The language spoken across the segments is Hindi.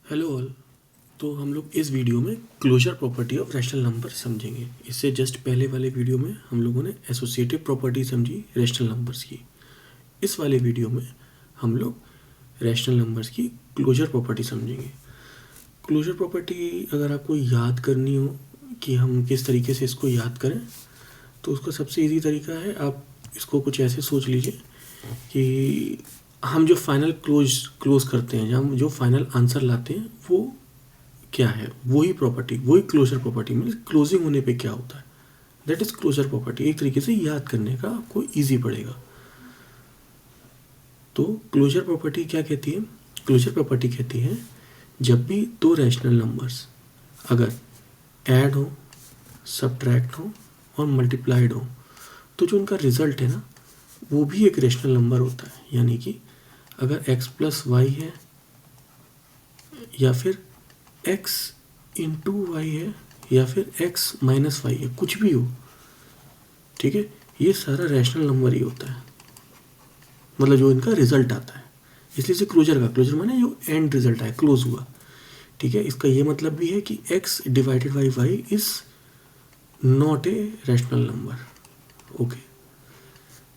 Hello all. तो हम लोग इस वीडियो में closure property of rational number समझेंगे। इससे जस्ट पहले वाले वीडियो में हम लोगों ने एसोसिएटिव प्रॉपर्टी समझी रैशनल नंबर्स की। इस वाले वीडियो में हम लोग रैशनल नंबर्स की क्लोजर प्रॉपर्टी समझेंगे। क्लोजर प्रॉपर्टी अगर आपको याद करनी हो कि हम किस तरीके से इसको याद करें, तो उसका सबसे ईजी तरीका है, आप इसको कुछ ऐसे सोच लीजिए कि हम जो फाइनल क्लोज करते हैं, हम जो फाइनल आंसर लाते हैं, वो क्या है, वही प्रॉपर्टी, वही क्लोजर प्रॉपर्टी। मीन्स क्लोजिंग होने पे क्या होता है, दैट इज क्लोजर प्रॉपर्टी। एक तरीके से याद करने का आपको ईजी पड़ेगा। तो क्लोजर प्रॉपर्टी क्या कहती है? क्लोजर प्रॉपर्टी कहती है जब भी दो रैशनल नंबर्स अगर ऐड हो, सब्ट्रैक्ट हो और मल्टीप्लाइड हो, तो जो उनका रिजल्ट है ना, वो भी एक रैशनल नंबर होता है। यानी कि अगर x प्लस वाई है या फिर x इंटू वाई है या फिर x माइनस वाई है, कुछ भी हो, ठीक है, ये सारा रैशनल नंबर ही होता है। मतलब जो इनका रिजल्ट आता है, इसलिए से क्लोजर माने जो एंड रिजल्ट आया, क्लोज हुआ, ठीक है। इसका ये मतलब भी है कि x divided by y is not a rational number. Okay,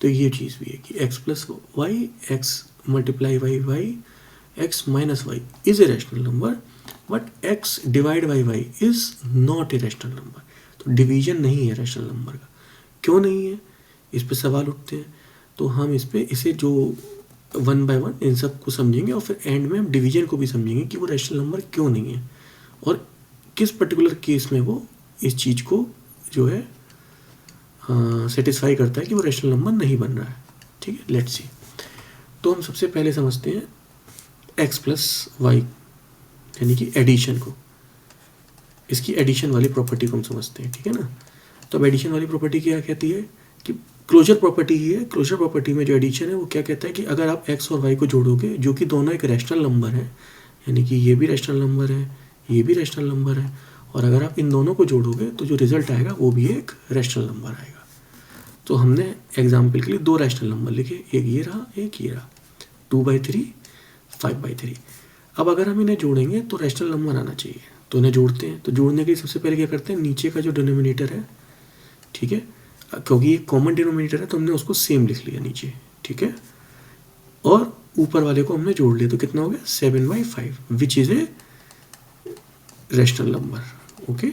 तो ये चीज़ भी है कि x plus y, x multiply by y, x minus y is a rational number, but x divide by y is not a rational number. तो डिवीजन नहीं है रैशनल नंबर का। क्यों नहीं है, इस पे सवाल उठते हैं। तो हम इसे जो वन बाय वन इन सब को समझेंगे और फिर एंड में हम डिवीजन को भी समझेंगे कि वो रैशनल नंबर क्यों नहीं है और किस पर्टिकुलर केस में वो इस चीज़ को जो है सेटिस्फाई करता है कि वो रैशनल नंबर नहीं बन रहा है। ठीक है, लेट्स सी। तो हम सबसे पहले समझते हैं x प्लस वाई यानी कि एडिशन को, इसकी एडिशन वाली प्रॉपर्टी को हम समझते हैं। ठीक है ना। तो अब एडिशन वाली प्रॉपर्टी क्या कहती है कि क्लोजर प्रॉपर्टी ही है। क्लोजर प्रॉपर्टी में जो एडिशन है वो क्या कहता है कि अगर आप x और y को जोड़ोगे, जो कि दोनों एक रैशनल नंबर है, यानी कि ये भी रैशनल नंबर है, ये भी रैशनल नंबर है, और अगर आप इन दोनों को जोड़ोगे तो जो रिजल्ट आएगा वो भी एक रैशनल नंबर आएगा। तो हमने एग्जाम्पल के लिए दो रैशनल नंबर लिखे, एक ये रहा, एक ये रहा, 2/3, 5/3। अब अगर हम इन्हें जोड़ेंगे तो रैशनल नंबर आना चाहिए, तो इन्हें जोड़ते हैं। तो जोड़ने के लिए सबसे पहले क्या करते हैं, नीचे का जो डिनोमिनेटर है, ठीक है, क्योंकि ये कॉमन डिनोमिनेटर है तो हमने उसको सेम लिख लिया नीचे, ठीक है, और ऊपर वाले को हमने जोड़ लिया। तो कितना हो गया, 7/5, विच is a rational number. Okay,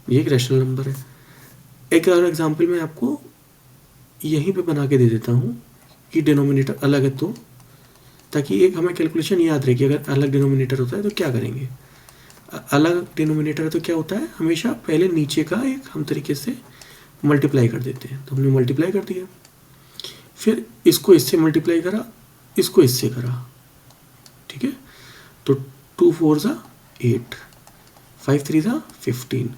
ये एक रैशनल नंबर है। एक और एग्जाम्पल मैं आपको यहीं पे बना के दे देता हूँ कि डिनोमिनेटर अलग है, तो ताकि एक हमें कैलकुलेशन याद रहे कि अगर अलग डिनोमिनेटर होता है तो क्या करेंगे। अलग डिनोमिनेटर है तो क्या होता है, हमेशा पहले नीचे का एक हम तरीके से मल्टीप्लाई कर देते हैं। तो हमने मल्टीप्लाई कर दिया, फिर इसको इससे मल्टीप्लाई करा, इसको इससे करा, ठीक है। तो 2 4 ज़ा 8, 5 3 ज़ा 15,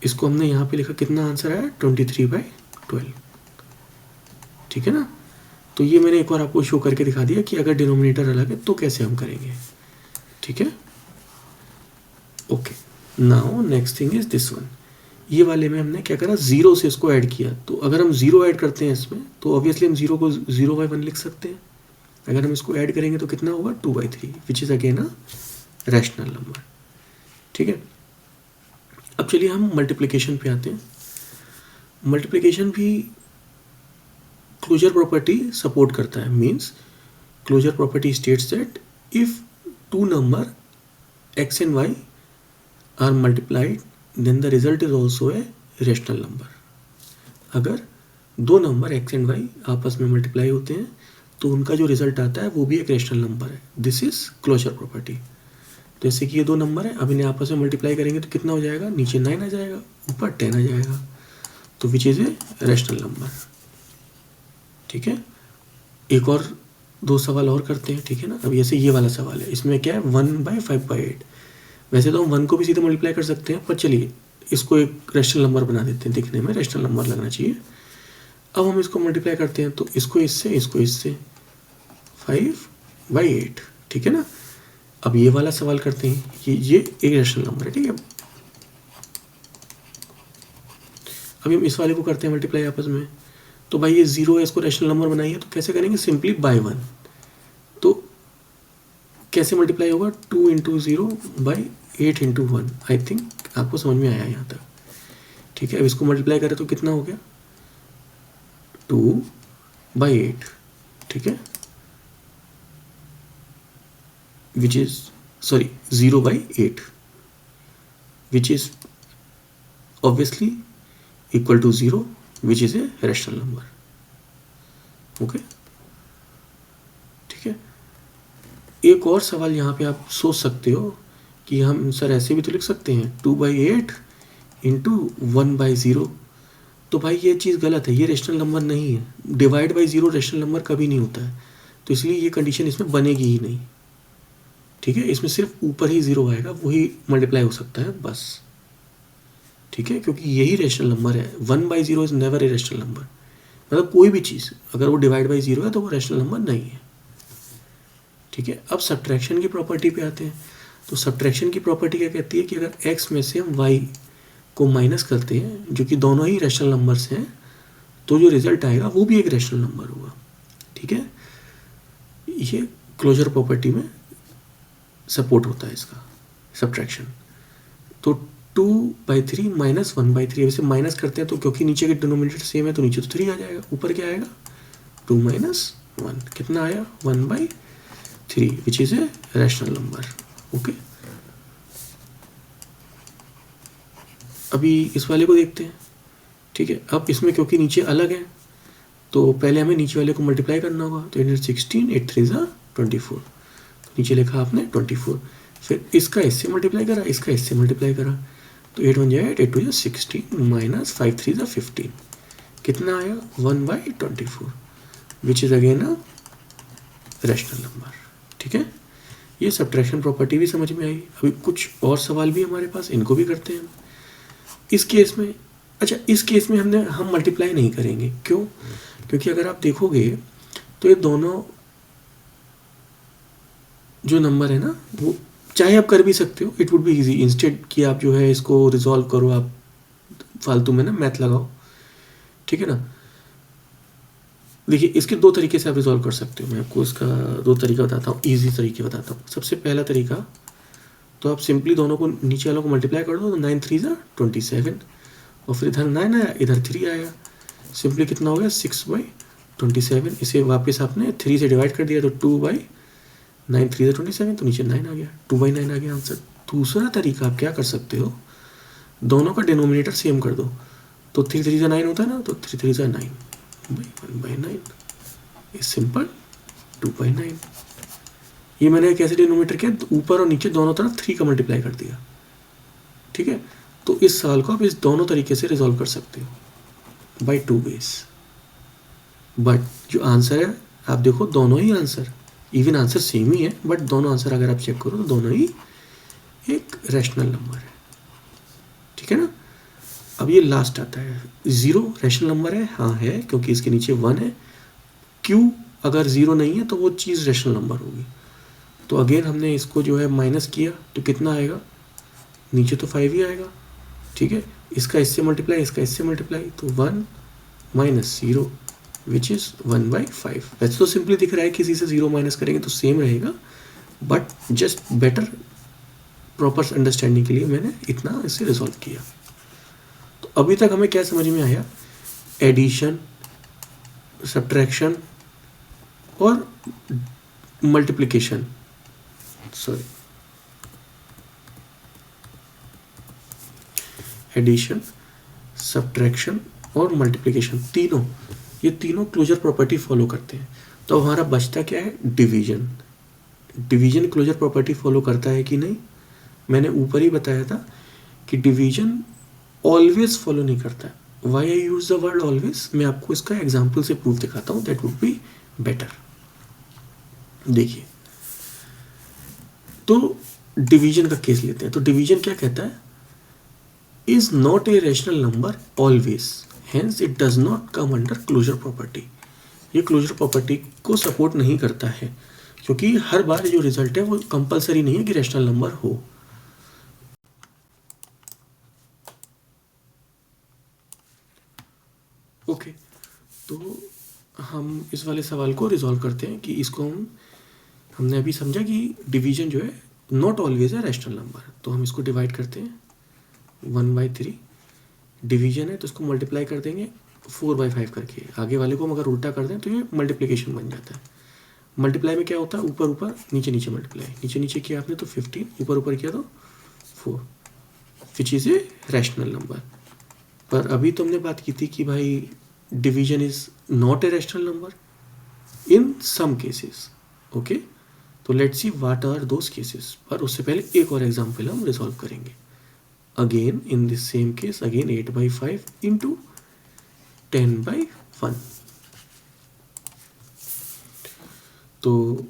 इसको हमने यहाँ पे लिखा, कितना आंसर आया, 23/12, ठीक है ना। तो ये मैंने एक बार आपको शो करके दिखा दिया कि अगर डिनोमिनेटर अलग है तो कैसे हम करेंगे, ठीक है। Okay, now next thing is this one. ये वाले में हमने क्या करा, जीरो से इसको ऐड किया। तो अगर हम जीरो ऐड करते हैं इसमें, तो ऑब्वियसली हम जीरो को 0/1 लिख सकते हैं। अगर हम इसको ऐड करेंगे तो कितना होगा, 2/3, which is again a rational number, ठीक है। अब चलिए हम मल्टीप्लिकेशन पे आते हैं। मल्टीप्लिकेशन भी क्लोजर प्रॉपर्टी सपोर्ट करता है। Means closure property states that if two number x and y are multiplied then the result is also a rational number। अगर दो नंबर x एंड y आपस में मल्टीप्लाई होते हैं तो उनका जो रिजल्ट आता है वो भी एक रेशनल नंबर है। This is closure property. जैसे कि ये दो नंबर है, अब इन्हें आपस में मल्टीप्लाई करेंगे तो कितना हो जाएगा, नीचे 9 आ जाएगा, ऊपर 10 आ जाएगा, तो विच इज ए रेशनल नंबर, ठीक है। एक और दो सवाल और करते हैं, ठीक है ना। अब जैसे ये वाला सवाल है, इसमें क्या है, 1/5/8। वैसे तो हम 1 को भी सीधे मल्टीप्लाई कर सकते हैं, पर चलिए इसको एक रैशनल नंबर बना देते हैं, दिखने में रैशनल नंबर लगना चाहिए। अब हम इसको मल्टीप्लाई करते हैं, तो इसको इससे 5/8, ठीक है ना। अब ये वाला सवाल करते हैं, ये एक रैशनल नंबर है, ठीक है। अभी हम इस वाले को करते हैं मल्टीप्लाई आपस में, तो भाई ये 0 है, इसको रैशनल नंबर बनाइए, तो कैसे करेंगे, सिंपली बाय 1। तो कैसे मल्टीप्लाई होगा, 2 into 0 by 8 into 1। I think आपको समझ में आया यहाँ तक, ठीक है। अब इसको मल्टीप्लाई करें तो कितना हो गया, 2/8, ठीक है, which is sorry 0/8, which is obviously equal to 0, which is a rational number. Okay, ठीक है। एक और सवाल यहाँ पे आप सोच सकते हो कि हम सर ऐसे भी तो लिख सकते हैं 2/8 इंटू 1/0। तो भाई ये चीज़ गलत है, ये रेशनल नंबर नहीं है। Divide by zero rational number कभी नहीं होता है, तो इसलिए ये कंडीशन इसमें बनेगी ही नहीं, ठीक है। इसमें सिर्फ ऊपर ही 0 आएगा, वही मल्टीप्लाई हो सकता है बस, ठीक है, क्योंकि यही रेशनल नंबर है। 1/0 is never a rational number, मतलब कोई भी चीज़ अगर वो डिवाइड बाई 0 है तो वो रेशनल नंबर नहीं है, ठीक है। अब सब्ट्रैक्शन की प्रॉपर्टी पे आते हैं। तो सब्ट्रैक्शन की प्रॉपर्टी क्या कहती है कि अगर x में से हम y को माइनस करते हैं, जो कि दोनों ही रैशनल नंबर्स हैं, तो जो रिजल्ट आएगा वो भी एक रैशनल नंबर होगा, ठीक है। ये क्लोजर प्रॉपर्टी में सपोर्ट होता है इसका सब्ट्रैक्शन। तो 2/3 माइनस 1/3, अब इसे माइनस करते हैं तो क्योंकि नीचे के डिनोमिनेटर सेम है तो नीचे तो 3 आ जाएगा, ऊपर क्या आएगा 2 माइनस 1, कितना आया 1/3, विच is a rational number. Okay, अभी इस वाले को देखते हैं, ठीक है। अब इसमें क्योंकि नीचे अलग है तो पहले हमें नीचे वाले को मल्टीप्लाई करना होगा। तो 16, 8 3 24, नीचे लिखा आपने 24, फिर इसका इससे मल्टीप्लाई करा, इसका इससे मल्टीप्लाई करा, तो 8 1 8, 8 2 16 माइनस 5 3 15, कितना आया 1/24, which is again a rational number, ठीक है। ये सब्ट्रैक्शन प्रॉपर्टी भी समझ में आई। अभी कुछ और सवाल भी हमारे पास, इनको भी करते हैं। इस केस में, अच्छा इस केस में हम मल्टीप्लाई नहीं करेंगे, क्यों? क्योंकि अगर आप देखोगे तो ये दोनों जो नंबर है ना, वो चाहे आप कर भी सकते हो, it would be easy, instead कि आप जो है इसको रिजॉल्व करो, आप फालतू में ना मैथ लगाओ, ठीक है ना। देखिए इसके दो तरीके से आप रिजॉल्व कर सकते हो, मैं आपको इसका दो तरीका बताता हूँ, ईजी तरीके बताता हूँ। सबसे पहला तरीका, तो आप सिंपली दोनों को नीचे वालों को मल्टीप्लाई कर दो, तो 9 3 27, और फिर इधर 9 आया, इधर 3 आया, सिंपली कितना हो गया 6/27। इसे वापस आपने 3 से डिवाइड कर दिया तो 2/9 3 27, तो नीचे 9 आ गया, 2/9 आ गया आंसर। दूसरा तरीका आप क्या कर सकते हो, दोनों का डिनोमिनेटर सेम कर दो, तो 3 3 9 होता है ना, तो 3 3 9 1/9 इज सिंपल 2/9। ये मैंने कैसे डिनोमिनेटर किया, ऊपर और नीचे दोनों तरफ 3 का मल्टीप्लाई कर दिया, ठीक है। तो इस सवाल को आप इस दोनों तरीके से रिजॉल्व कर सकते हो बाय 2 वेज। बट जो आंसर है आप देखो, दोनों ही आंसर, इवन आंसर सेम ही है, बट दोनों आंसर अगर आप चेक करो तो दोनों ही एक रैशनल नंबर है, ठीक है ना। अब ये लास्ट आता है, 0 रैशनल नंबर है, हाँ है, क्योंकि इसके नीचे 1 है। क्यों, अगर 0 नहीं है तो वो चीज़ रैशनल नंबर होगी। तो अगेन हमने इसको जो है माइनस किया, तो कितना आएगा, नीचे तो 5 ही आएगा, ठीक है। इसका इससे मल्टीप्लाई, इसका इससे मल्टीप्लाई, तो 1 माइनस 0, विच इज़ 1/5। वैसे तो सिंपली दिख रहा है, किसी से 0 माइनस करेंगे तो सेम रहेगा, but just better proper understanding के लिए मैंने इतना इसे रिजॉल्व किया। तो अभी तक हमें क्या समझ में आया, एडिशन, सब्ट्रैक्शन और मल्टीप्लिकेशन, सॉरी एडिशन, सब्ट्रैक्शन और मल्टीप्लिकेशन, तीनों, ये तीनों क्लोजर प्रॉपर्टी फॉलो करते हैं। तो हमारा बचता क्या है, division. Division closure property follow करता है कि नहीं, मैंने ऊपर ही बताया था कि डिवीजन ऑलवेज फॉलो नहीं करता है। Why I use the word always, मैं आपको इसका एग्जाम्पल से प्रूफ दिखाता हूँ, दैट वुड बी बेटर। देखिए, तो डिवीजन का केस लेते हैं। तो डिवीजन क्या कहता है, is not a rational number always, hence it does not come under closure property. ये क्लोजर प्रॉपर्टी को सपोर्ट नहीं करता है, क्योंकि हर बार जो रिजल्ट है वो कंपलसरी नहीं है कि रैशनल नंबर हो। ओके, तो हम इस वाले सवाल को रिजॉल्व करते हैं कि इसको हम हमने अभी समझा कि डिवीजन जो है नॉट ऑलवेज है रैशनल नंबर, तो हम इसको डिवाइड करते हैं 1/3, डिवीजन है तो इसको मल्टीप्लाई कर देंगे 4/5 करके, आगे वाले को हम अगर उल्टा कर दें तो ये मल्टीप्लिकेशन बन जाता है। मल्टीप्लाई में क्या होता है, ऊपर ऊपर नीचे नीचे मल्टीप्लाई, नीचे नीचे किया आपने तो 15, ऊपर ऊपर किया तो 4, which is a rational number. पर अभी तो हमने बात की थी कि भाई division is not a rational number in some cases. Okay, तो let's see what are those cases. पर उससे पहले एक और एग्जांपल हम रिजॉल्व करेंगे। Again in this same case, again 8/5 into 10/1। तो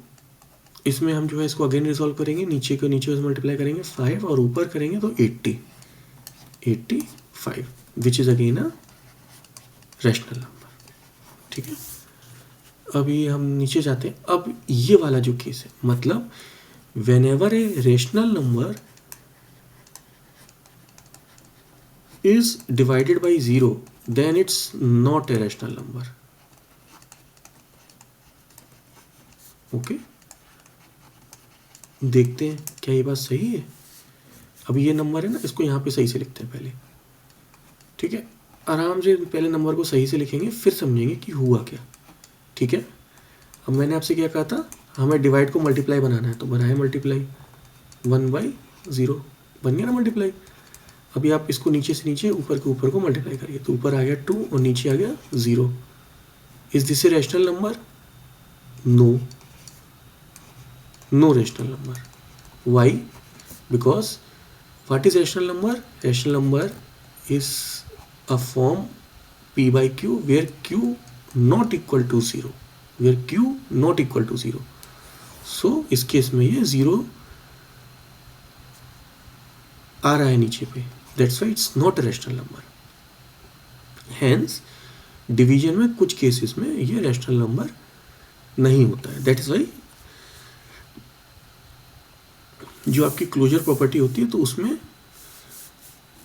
इसमें हम जो है इसको अगेन रिजॉल्व करेंगे, नीचे को नीचे से मल्टीप्लाई करेंगे 5 और ऊपर करेंगे तो 85, which is again a rational number. ठीक है, अभी हम नीचे जाते हैं। अब ये वाला जो केस है, मतलब whenever a rational number is divided by 0 then it's not a rational number. Okay, देखते हैं क्या ये बात सही है। अब ये नंबर है ना, इसको यहाँ पे सही से लिखते हैं पहले। ठीक है, आराम से पहले नंबर को सही से लिखेंगे, फिर समझेंगे कि हुआ क्या। ठीक है, अब मैंने आपसे क्या कहा था, हमें डिवाइड को मल्टीप्लाई बनाना है, तो बनाए मल्टीप्लाई 1/0, बन गया ना मल्टीप्लाई। अभी आप इसको नीचे से नीचे ऊपर के ऊपर को मल्टीप्लाई करिए, तो ऊपर आ गया 2 और नीचे आ गया 0। Is this a rational number? No, no rational number. Why? Because what is rational number? Rational number is a form p/q where q not equal to 0, where q not equal to 0. So इस केस में ये 0 आ रहा है नीचे पे, that's why it's not a rational number. Hence division में कुछ केसेस में ये रैशनल नंबर नहीं होता है। दैट इज वाई जो आपकी क्लोजर प्रॉपर्टी होती है तो उसमें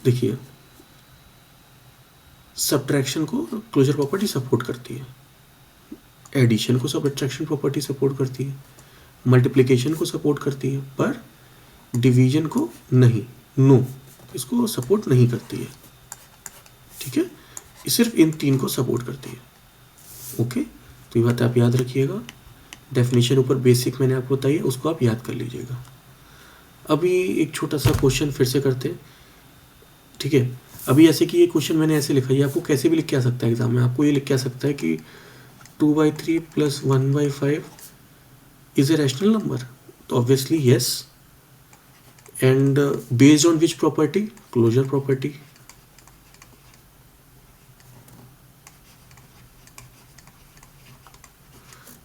देखिए सब्ट्रैक्शन को क्लोजर प्रॉपर्टी सपोर्ट करती है, एडिशन को सब्ट्रैक्शन प्रॉपर्टी सपोर्ट करती है, मल्टीप्लिकेशन को सपोर्ट करती है, पर डिवीजन को नहीं, नो, इसको सपोर्ट नहीं करती है। ठीक है, सिर्फ इन तीन को सपोर्ट करती है। ओके, तो ये बात आप याद रखिएगा। डेफिनेशन ऊपर बेसिक मैंने आपको बताई है, उसको आप याद कर लीजिएगा। अभी एक छोटा सा क्वेश्चन फिर से करते हैं। ठीक है, अभी ऐसे कि ये क्वेश्चन मैंने ऐसे लिखा, ये आपको कैसे भी लिख के आ सकता है एग्जाम में। आपको ये लिख के आ सकता है कि 2/3 plus 1/5 is a rational number, तो obviously yes. And based on which property? Closure property.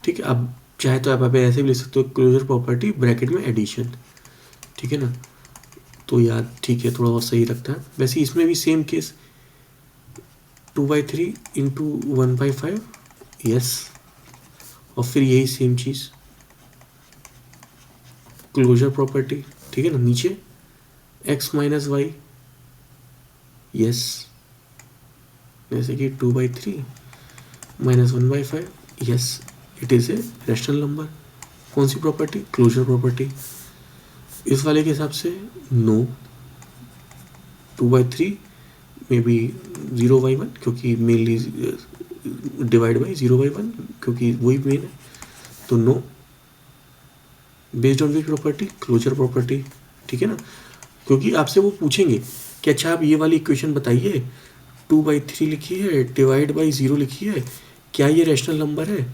ठीक है, अब चाहे तो आप ऐसे भी लिख सकते हो, क्लोजर प्रॉपर्टी ब्रैकेट में एडिशन। ठीक है ना, तो याद ठीक है, थोड़ा और सही लगता है। वैसे इसमें भी सेम केस 2/3 इंटू 1/5, यस, और फिर यही सेम चीज़ क्लोजर प्रॉपर्टी। ठीक है ना, नीचे x माइनस वाई, यस, जैसे कि 2/3 minus 1/5, yes, it is a rational number. कौन सी प्रॉपर्टी? Closure property. इस वाले के हिसाब से नो, 2/3 में बी 0/1 क्योंकि मेनली डिवाइड बाई 0/1 क्योंकि वही मेन है, तो no. Based on which property? Closure property. ठीक है ना, क्योंकि आपसे वो पूछेंगे कि अच्छा आप ये वाली इक्वेशन बताइए, 2/3 लिखी है, डिवाइड बाई 0 लिखी है, क्या ये रैशनल नंबर है?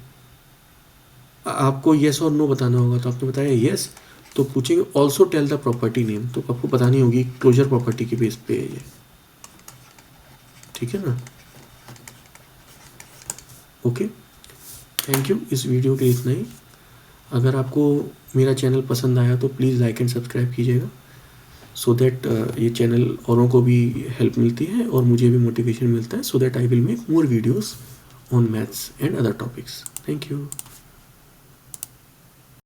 आपको येस और नो बताना होगा, तो आपने बताया येस, तो पूछेंगे also tell the property name, तो आपको बतानी होगी क्लोजर प्रॉपर्टी के बेस पे है ये। ठीक है ना, ओके, थैंक यू। इस वीडियो के लिए इतना ही। अगर आपको मेरा चैनल पसंद आया तो प्लीज़ लाइक एंड सब्सक्राइब कीजिएगा, सो दैट ये चैनल औरों को भी हेल्प मिलती है और मुझे भी मोटिवेशन मिलता है, so that I will make more videos on maths and other topics. Thank you.